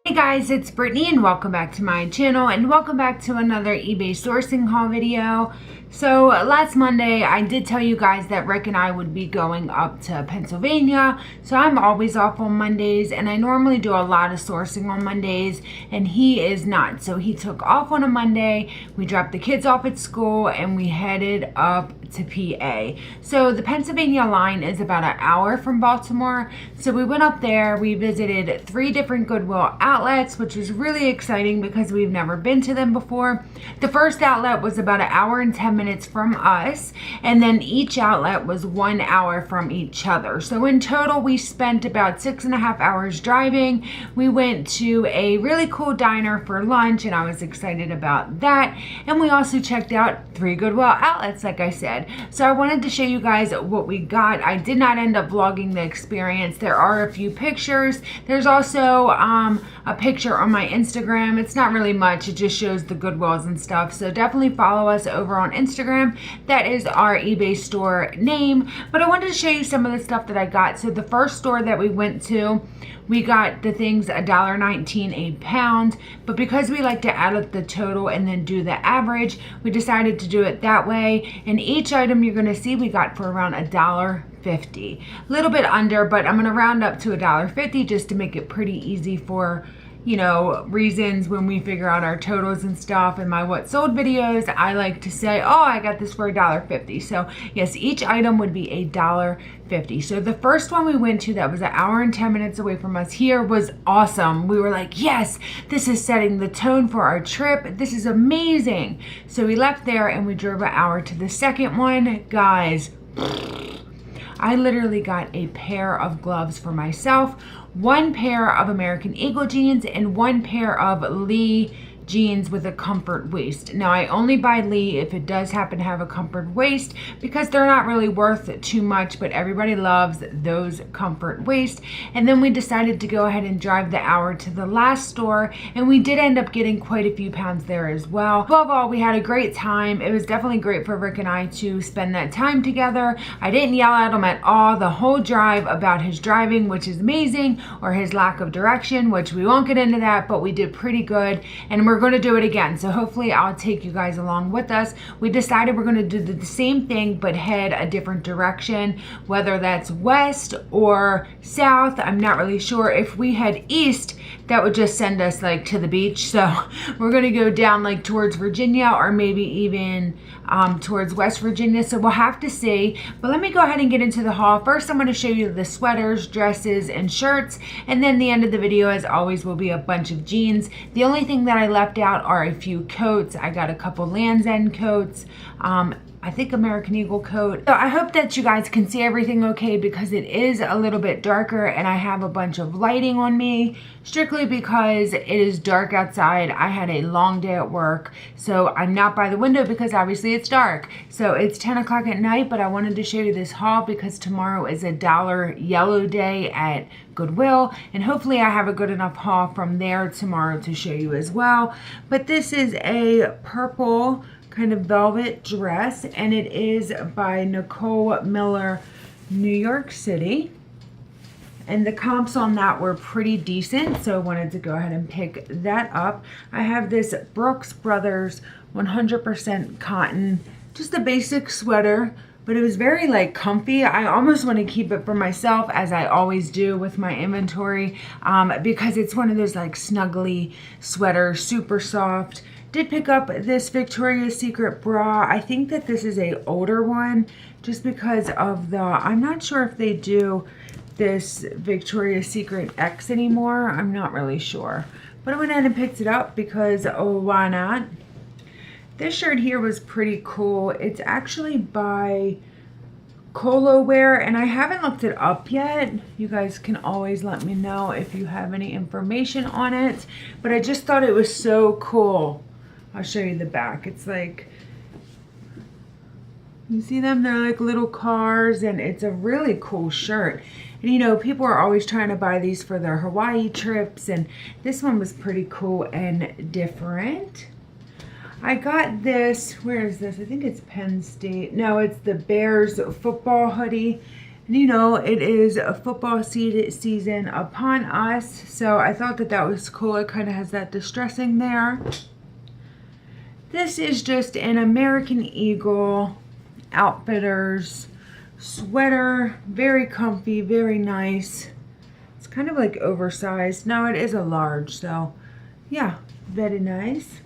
Hey guys, it's Brittany and welcome back to my channel and welcome back to another eBay sourcing haul video. So last Monday I did tell you guys that Rick and I would be going up to Pennsylvania. So I'm always off on Mondays and I normally do a lot of sourcing on Mondays and he is not. So he took off on a Monday, we dropped the kids off at school and we headed up to PA. So the Pennsylvania line is about an hour from Baltimore. So we went up there, we visited 3 different Goodwill outlets, which was really exciting because we've never been to them before. The first outlet was about an hour and 10 minutes from us, and then each outlet was 1 hour from each other. So in total, we spent about 6.5 hours driving. We went to a really cool diner for lunch, and I was excited about that. And we also checked out 3 Goodwill outlets, like I said. So I wanted to show you guys what we got. I did not end up vlogging the experience. There are a few pictures. There's also a picture on my Instagram. It's not really much. It just shows the Goodwills and stuff. So definitely follow us over on Instagram. That is our eBay store name. But I wanted to show you some of the stuff that I got. So the first store that we went to, we got the things $1.19 a pound, but because we like to add up the total and then do the average, we decided to do it that way. And each item you're gonna see we got for around $1.50. A little bit under, but I'm gonna round up to $1.50 just to make it pretty easy for, you know, reasons when we figure out our totals and stuff. In my what sold videos, I like to say, oh, I got this for $1.50. So yes, each item would be $1.50. So the first one we went to that was an hour and 10 minutes away from us here was awesome. We were like, yes, this is setting the tone for our trip. This is amazing. So we left there and we drove an hour to the second one. Guys, I literally got a pair of gloves for myself, 1 pair of American Eagle jeans, and 1 pair of Lee jeans with a comfort waist. Now I only buy Lee if it does happen to have a comfort waist because they're not really worth too much, but everybody loves those comfort waist. And then we decided to go ahead and drive the hour to the last store, and we did end up getting quite a few pounds there as well. Above all, we had a great time. It was definitely great for Rick and I to spend that time together. I didn't yell at him at all the whole drive about his driving, which is amazing, or his lack of direction, which we won't get into that, but we did pretty good, and we're going to do it again. So hopefully I'll take you guys along with us. We decided we're going to do the same thing but head a different direction, whether that's west or south. I'm not really sure. If we head east, that would just send us like to the beach. So we're going to go down like towards Virginia or maybe even towards West Virginia. So we'll have to see. But let me go ahead and get into the haul. First, I'm going to show you the sweaters, dresses, and shirts. And then the end of the video, as always, will be a bunch of jeans. The only thing that I left out are a few coats. I got a couple Land's End coats. I think American Eagle coat. So I hope that you guys can see everything okay because it is a little bit darker and I have a bunch of lighting on me strictly because it is dark outside. I had a long day at work, so I'm not by the window because obviously it's dark. So it's 10 o'clock at night, but I wanted to show you this haul because tomorrow is a $1 yellow day at Goodwill, and hopefully I have a good enough haul from there tomorrow to show you as well. But this is a purple kind of velvet dress, and it is by Nicole Miller, New York City. And the comps on that were pretty decent, so I wanted to go ahead and pick that up. I have this Brooks Brothers 100% cotton, just a basic sweater, but it was very like comfy. I almost want to keep it for myself, as I always do with my inventory, because it's one of those like snuggly sweaters, super soft. Did pick up this Victoria's Secret bra. I think that this is a older one just because of the, I'm not sure if they do this Victoria's Secret X anymore. I'm not really sure. But I went ahead and picked it up because, oh, why not? This shirt here was pretty cool. It's actually by outerwear, and I haven't looked it up yet. You guys can always let me know if you have any information on it. But I just thought it was so cool. I'll show you the back. It's like, you see them? They're like little cars, and it's a really cool shirt. And you know, people are always trying to buy these for their Hawaii trips, and this one was pretty cool and different. I got this, where is this? I think it's Penn State. No, it's the Bears football hoodie. And you know, it is a football season upon us, so I thought that that was cool. It kind of has that distressing there. This is just an American Eagle Outfitters sweater. Very comfy, very nice. It's kind of like oversized. No, it is a large, so yeah, very nice.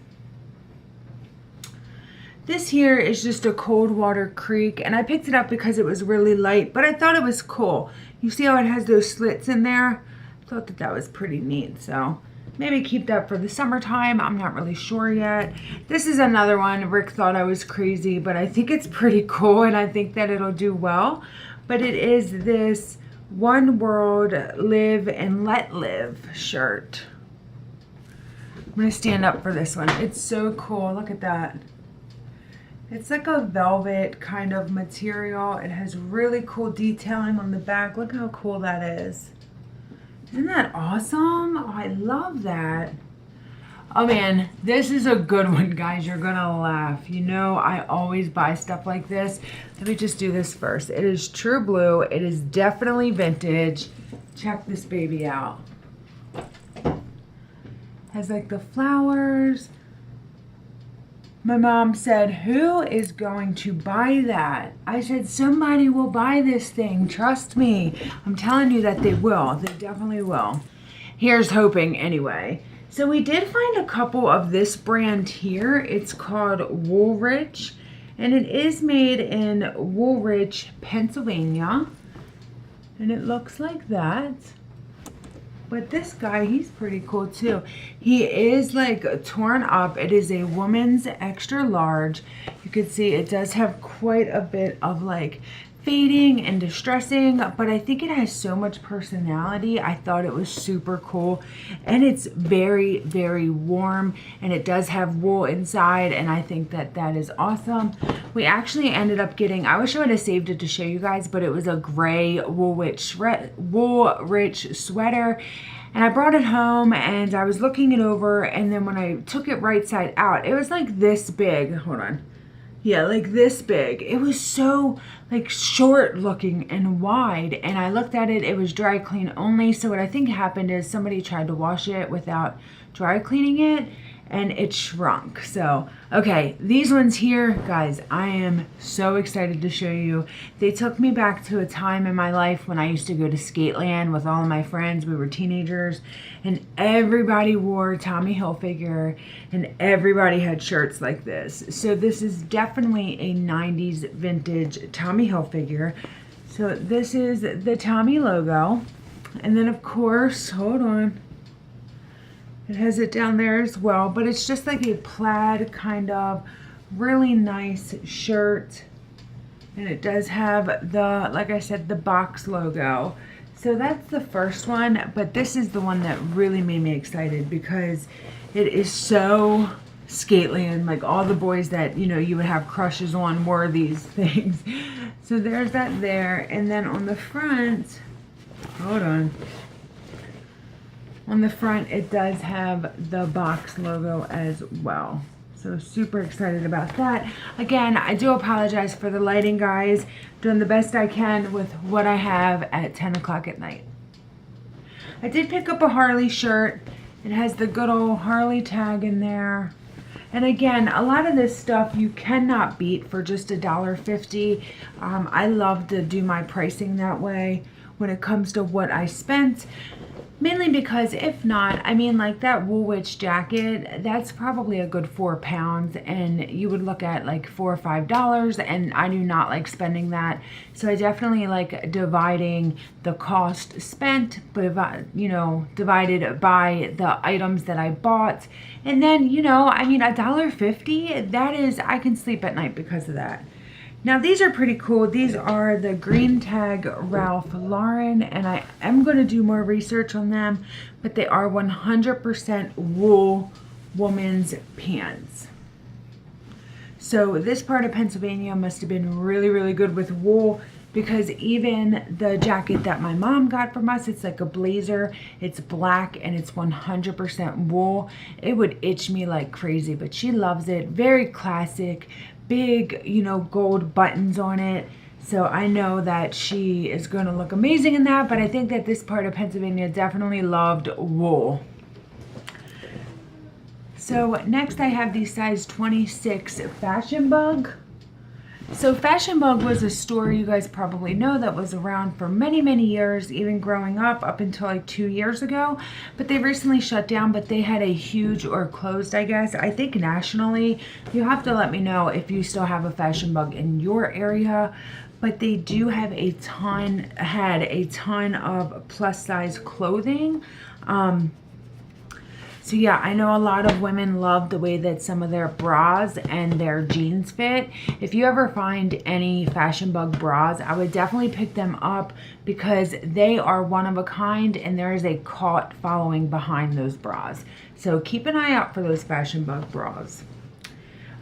This here is just a Coldwater Creek, and I picked it up because it was really light, but I thought it was cool. You see how it has those slits in there? I thought that that was pretty neat, so maybe keep that for the summertime. I'm not really sure yet. This is another one. Rick thought I was crazy, but I think it's pretty cool, and I think that it'll do well. But it is this One World, Live and Let Live shirt. I'm going to stand up for this one. It's so cool. Look at that. It's like a velvet kind of material. It has really cool detailing on the back. Look how cool that is. Isn't that awesome? Oh, I love that. Oh man, this is a good one, guys. You're gonna laugh. You know, I always buy stuff like this. Let me just do this first. It is true blue. It is definitely vintage. Check this baby out. Has like the flowers. My mom said, who is going to buy that? I said, somebody will buy this thing. Trust me. I'm telling you that they will. They definitely will. Here's hoping anyway. So we did find a couple of this brand here. It's called Woolrich, and it is made in Woolrich, Pennsylvania. And it looks like that. But this guy, he's pretty cool too. He is like torn up. It is a woman's extra large. You can see it does have quite a bit of like fading and distressing, but I think it has so much personality. I thought it was super cool, and it's very, very warm, and it does have wool inside, and I think that that is awesome. We actually ended up getting, I wish I would have saved it to show you guys, but it was a gray Woolrich sweater, and I brought it home, and I was looking it over, and then when I took it right side out, it was like this big. Hold on. Yeah, like this big. It was so like short looking and wide, and I looked at it, it was dry clean only. So what I think happened is somebody tried to wash it without dry cleaning it, and it shrunk. So, okay, these ones here, guys, I am so excited to show you. They took me back to a time in my life when I used to go to Skateland with all of my friends. We were teenagers, and everybody wore Tommy Hilfiger, and everybody had shirts like this. So this is definitely a 90s vintage Tommy Hilfiger. So this is the Tommy logo. And then, of course, hold on. It has it down there as well, but it's just like a plaid kind of really nice shirt. And it does have the, like I said, the box logo. So that's the first one, but this is the one that really made me excited because it is so Skateland. Like all the boys that, you know, you would have crushes on wore these things. So there's that there. And then on the front, hold on. On the front, it does have the box logo as well. So super excited about that. Again, I do apologize for the lighting, guys. Doing the best I can with what I have at 10 o'clock at night. I did pick up a Harley shirt. It has the good old Harley tag in there. And again, a lot of this stuff you cannot beat for just $1.50. I love to do my pricing that way when it comes to what I spent. Mainly because if not, I mean, like that Woolrich jacket, that's probably a good £4, and you would look at like $4 or $5, and I do not like spending that. So I definitely like dividing the cost spent, but you know, divided by the items that I bought. And then, you know, I mean, $1.50, that is, I can sleep at night because of that. Now these are pretty cool. These are the green tag Ralph Lauren, and I am going to do more research on them, but they are 100% wool woman's pants. So this part of Pennsylvania must have been really, really good with wool, because even the jacket that my mom got from us, it's like a blazer, it's black, and it's 100% wool. It would itch me like crazy, but she loves it. Very classic. Big, you know, gold buttons on it. So I know that she is going to look amazing in that, but I think that this part of Pennsylvania definitely loved wool. So next I have the size 26 Fashion Bug. So Fashion Bug was a store you guys probably know that was around for many, many years, even growing up until like 2 years ago. But they recently shut down, but they had a huge, or closed, I guess. I think nationally. You have to let me know if you still have a Fashion Bug in your area. But they do have had a ton of plus size clothing. So yeah, I know a lot of women love the way that some of their bras and their jeans fit. If you ever find any Fashion Bug bras, I would definitely pick them up because they are one of a kind and there is a cult following behind those bras. So keep an eye out for those Fashion Bug bras.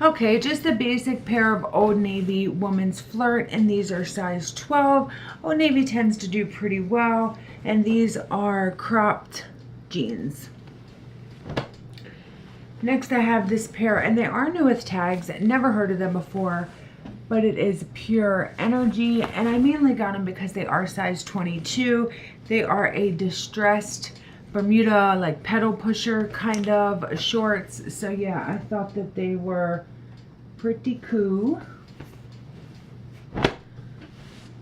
Okay, just a basic pair of Old Navy Woman's Flirt, and these are size 12. Old Navy tends to do pretty well, and these are cropped jeans. Next I have this pair, and they are new with tags. Never heard of them before, but it is Pure Energy, and I mainly got them because they are size 22. They are a distressed Bermuda, like pedal pusher kind of shorts. So yeah, I thought that they were pretty cool.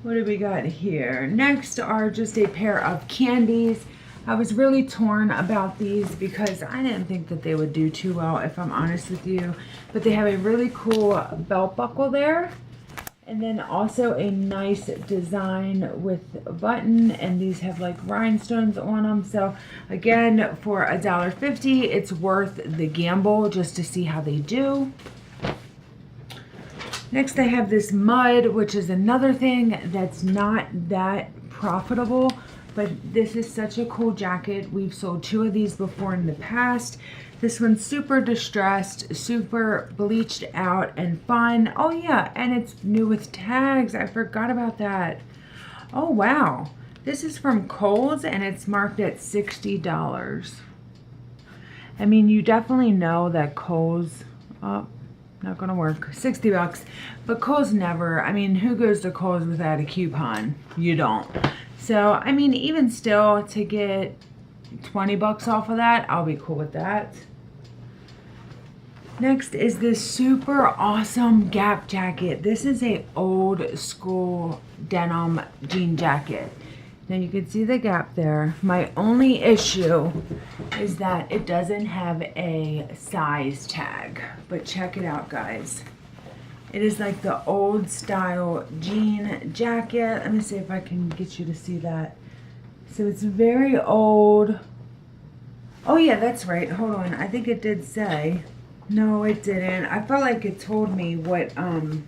What do we got here? Next are just a pair of candies. I was really torn about these because I didn't think that they would do too well, if I'm honest with you. But they have a really cool belt buckle there. And then also a nice design with a button. And these have like rhinestones on them. So again, for $1.50, it's worth the gamble just to see how they do. Next I have this mud, which is another thing that's not that profitable. But this is such a cool jacket. We've sold 2 of these before in the past. This one's super distressed, super bleached out and fun. Oh yeah, and it's new with tags. I forgot about that. Oh wow. This is from Kohl's and it's marked at $60. I mean, you definitely know that Kohl's, oh, not gonna work, 60 bucks. But Kohl's never, I mean, who goes to Kohl's without a coupon? You don't. So, I mean, even still, to get 20 bucks off of that, I'll be cool with that. Next is this super awesome Gap jacket. This is a old school denim jean jacket. Now you can see the Gap there. My only issue is that it doesn't have a size tag. But check it out, guys. It is like the old style jean jacket. Let me see if I can get you to see that. So it's very old. Oh yeah, that's right. Hold on. I think it did say. No, it didn't. I felt like it told me what, I'll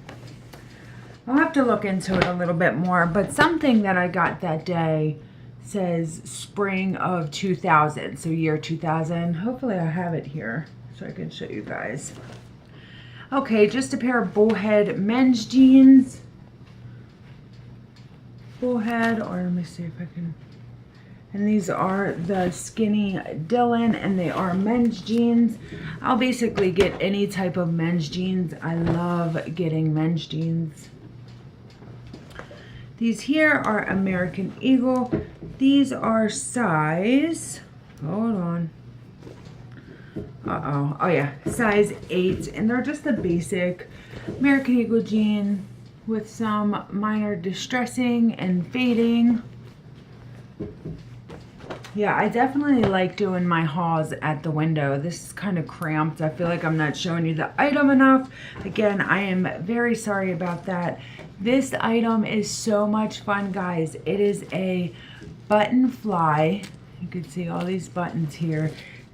have to look into it a little bit more. But something that I got that day says spring of 2000. So year 2000. Hopefully I have it here so I can show you guys. Okay, just a pair of bullhead men's jeans. Bullhead, or let me see if I can. And these are the skinny Dylan, and they are men's jeans. I'll basically get any type of men's jeans. I love getting men's jeans. These here are American Eagle. These are size, hold on. Oh yeah, size 8, and they're just a basic American Eagle jean with some minor distressing and fading. Yeah, I definitely like doing my hauls at the window. This is kind of cramped. I feel like I'm not showing you the item enough. Again, I am very sorry about that. This item is so much fun, guys. It is a button fly. You can see all these buttons here.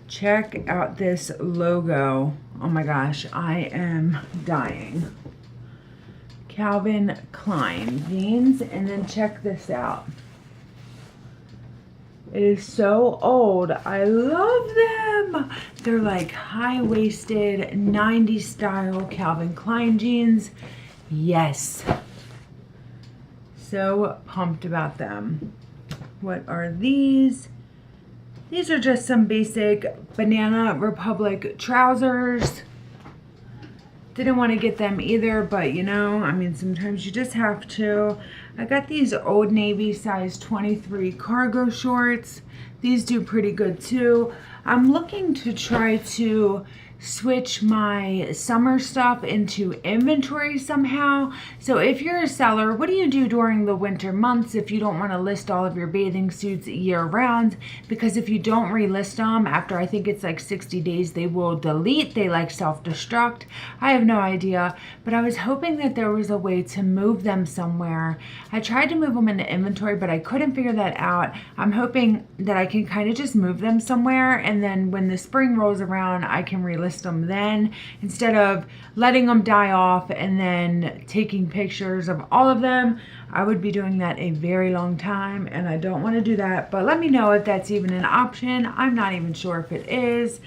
Check out this logo. Oh my gosh, I am dying. Calvin Klein jeans, and then check this out. It is so old. I love them. They're like high-waisted 90s style Calvin Klein jeans. Yes. So pumped about them. What are these? These are just some basic Banana Republic trousers. Didn't want to get them either, but you know, I mean, sometimes you just have to. I got these Old Navy size 23 cargo shorts. These do pretty good too. I'm looking to try to switch my summer stuff into inventory somehow. So if you're a seller, what do you do during the winter months if you don't want to list all of your bathing suits year round? Because if you don't relist them after, I think it's like 60 days, they will delete. They like self-destruct. I have no idea, but I was hoping that there was a way to move them somewhere. I tried to move them into inventory, but I couldn't figure that out. I'm hoping that I can kind of just move them somewhere, and then when the spring rolls around, I can relist them then, instead of letting them die off and then taking pictures of all of them. I would be doing that a very long time, and I don't want to do that, but let me know if that's even an option. I'm not even sure if it is.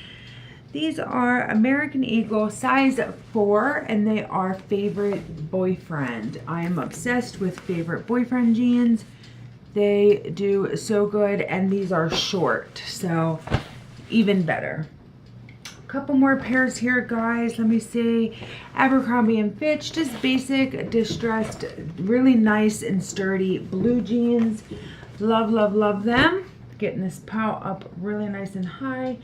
These are American Eagle size 4, and they are Favorite Boyfriend. I am obsessed with Favorite Boyfriend jeans. They do so good, and these are short, so even better. Couple more pairs here, guys. Let me see. Abercrombie & Fitch, just basic distressed, really nice and sturdy blue jeans. Love, love, love them. Getting this pow up really nice and high.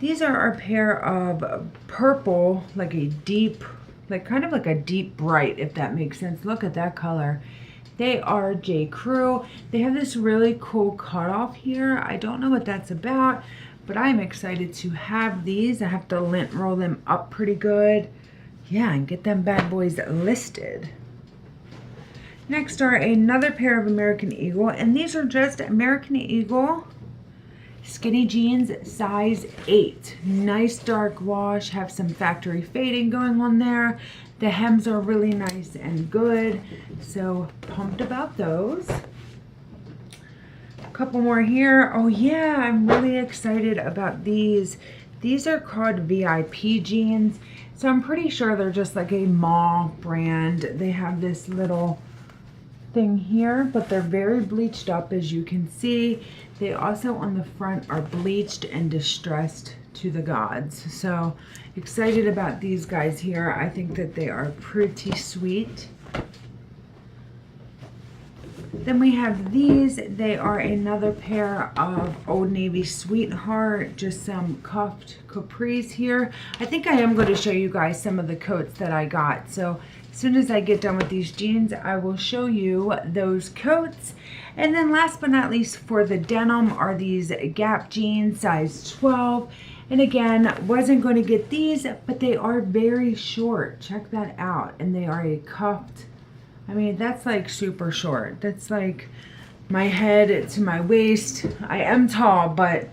These are a pair of purple, like a deep, like kind of like a deep bright, if that makes sense. Look at that color. They are J. Crew. They have this really cool cutoff here. I don't know what that's about, but I'm excited to have these. I have to lint roll them up pretty good. Yeah, and get them bad boys listed. Next are another pair of American Eagle, and these are just American Eagle skinny jeans size 8. Nice dark wash, have some factory fading going on there. The hems are really nice and good, so pumped about those. Couple more here. Oh yeah, I'm really excited about these. These are called VIP jeans, so I'm pretty sure they're just like a mall brand. They have this little thing here, but they're very bleached up, as you can see. They also on the front are bleached and distressed to the gods, so excited about these guys here. I think that they are pretty sweet. Then we have these. They are another pair of Old Navy Sweetheart, just some cuffed capris here. I think I am going to show you guys some of the coats that I got. So as soon as I get done with these jeans, I will show you those coats. And then last but not least, for the denim are these Gap jeans, size 12. And again, wasn't going to get these, but they are very short. Check that out. And they are a cuffed, I mean, that's like super short. That's like my head to my waist. I am tall, but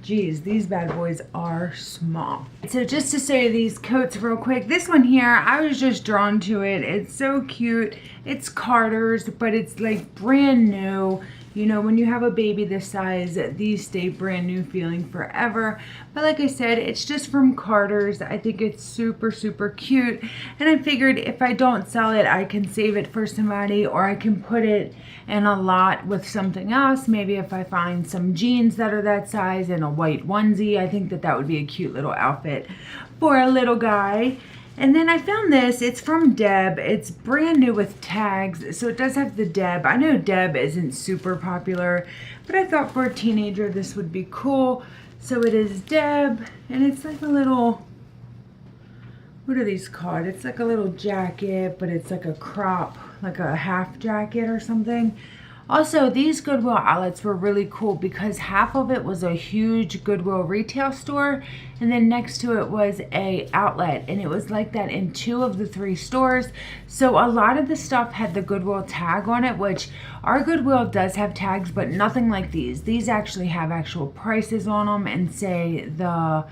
geez, these bad boys are small. So just to say these coats real quick, this one here, I was just drawn to it. It's so cute. It's Carter's, but it's like brand new. You know, when you have a baby this size, these stay brand new feeling forever. But like I said, it's just from Carter's. I think it's super, super cute. And I figured if I don't sell it, I can save it for somebody, or I can put it in a lot with something else. Maybe if I find some jeans that are that size and a white onesie, I think that that would be a cute little outfit for a little guy. And then I found this. It's from Deb. It's brand new with tags, so it does have the Deb. I know Deb isn't super popular, but I thought for a teenager this would be cool. So it is Deb, and it's like a little, what are these called? It's like a little jacket, but it's like a crop, like a half jacket or something. Also, these Goodwill outlets were really cool because half of it was a huge Goodwill retail store, and then next to it was a outlet, and it was like that in 2 of the 3 stores. So a lot of the stuff had the Goodwill tag on it, which our Goodwill does have tags, but nothing like these. These actually have actual prices on them and say the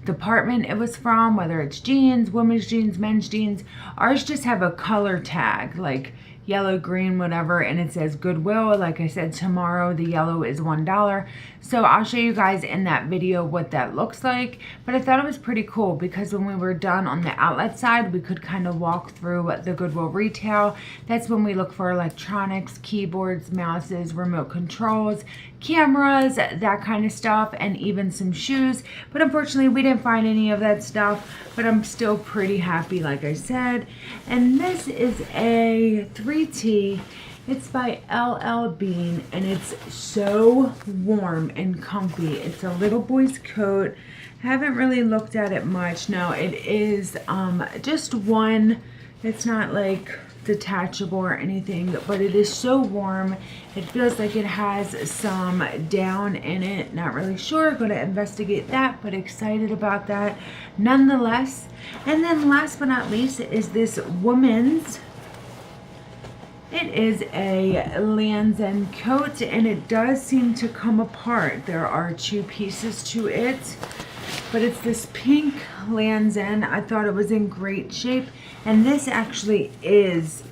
department it was from, whether it's jeans, women's jeans, men's jeans. Ours just have a color tag, like yellow, green, whatever, and it says Goodwill. Like I said, tomorrow the yellow is $1. So I'll show you guys in that video what that looks like. But I thought it was pretty cool because when we were done on the outlet side, we could kind of walk through the Goodwill retail. That's when we look for electronics, keyboards, mouses, remote controls, cameras, that kind of stuff, and even some shoes. But unfortunately, we didn't find any of that stuff, but I'm still pretty happy, like I said. And this is a 3T. It's by LL Bean, and it's so warm and comfy. It's a little boy's coat. Haven't really looked at it much. No, it is just one. It's not like detachable or anything, but it is so warm. It feels like it has some down in it. Not really sure, going to investigate that, but excited about that nonetheless. And then last but not least is this woman's. It is a Land's End coat, and it does seem to come apart. There are two pieces to it, but it's this pink Land's End. I thought it was in great shape, and this actually is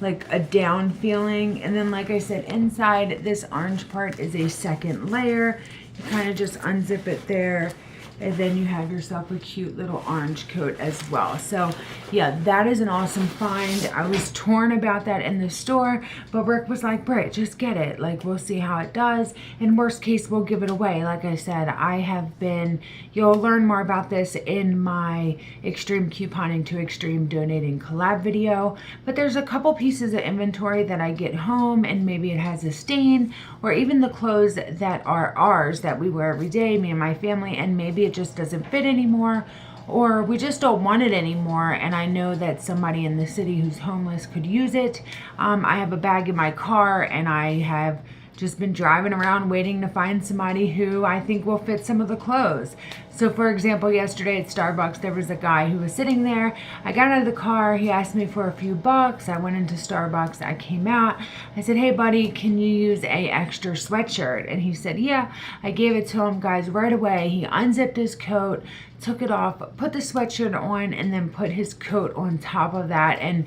like a down feeling. And then, like I said, inside this orange part is a second layer. You kind of just unzip it there, and then you have yourself a cute little orange coat as well. So yeah, that is an awesome find. I was torn about that in the store, but Rick was like, Britt, just get it. Like, we'll see how it does. In worst case, we'll give it away. Like I said, I have been, you'll learn more about this in my Extreme Couponing to Extreme Donating collab video, but there's a couple pieces of inventory that I get home and maybe it has a stain, or even the clothes that are ours that we wear every day, me and my family, and maybe it just doesn't fit anymore, or we just don't want it anymore, and I know that somebody in the city who's homeless could use it. I have a bag in my car, and I have just been driving around waiting to find somebody who I think will fit some of the clothes. So for example, yesterday at Starbucks, there was a guy who was sitting there. I got out of the car, he asked me for a few bucks. I went into Starbucks, I came out. I said, hey buddy, can you use a extra sweatshirt? And he said, yeah. I gave it to him, guys, right away. He unzipped his coat, took it off, put the sweatshirt on, and then put his coat on top of that. And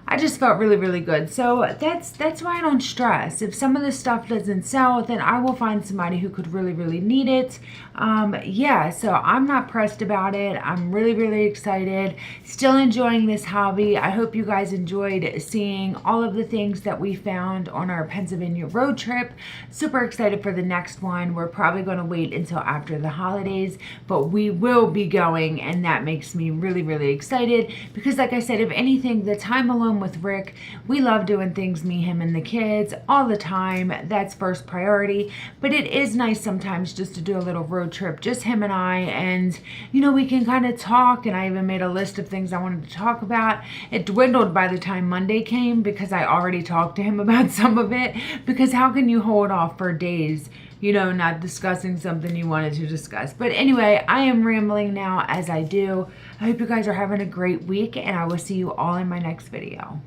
I just felt really, really good. So that's why I don't stress. If some of this stuff doesn't sell, then I will find somebody who could really, really need it. Yeah, so I'm not pressed about it. I'm really, really excited. Still enjoying this hobby. I hope you guys enjoyed seeing all of the things that we found on our Pennsylvania road trip. Super excited for the next one. We're probably going to wait until after the holidays, but we will be going, and that makes me really, really excited because, like I said, if anything, the time alone with Rick, we love doing things, me, him, and the kids all the time. That's first priority, but it is nice sometimes just to do a little road trip, just him and I, and you know, we can kind of talk, and I even made a list of things I wanted to talk about. It dwindled by the time Monday came because I already talked to him about some of it, because how can you hold off for days, you know, not discussing something you wanted to discuss? But anyway, I am rambling now, as I do. I hope you guys are having a great week, and I will see you all in my next video.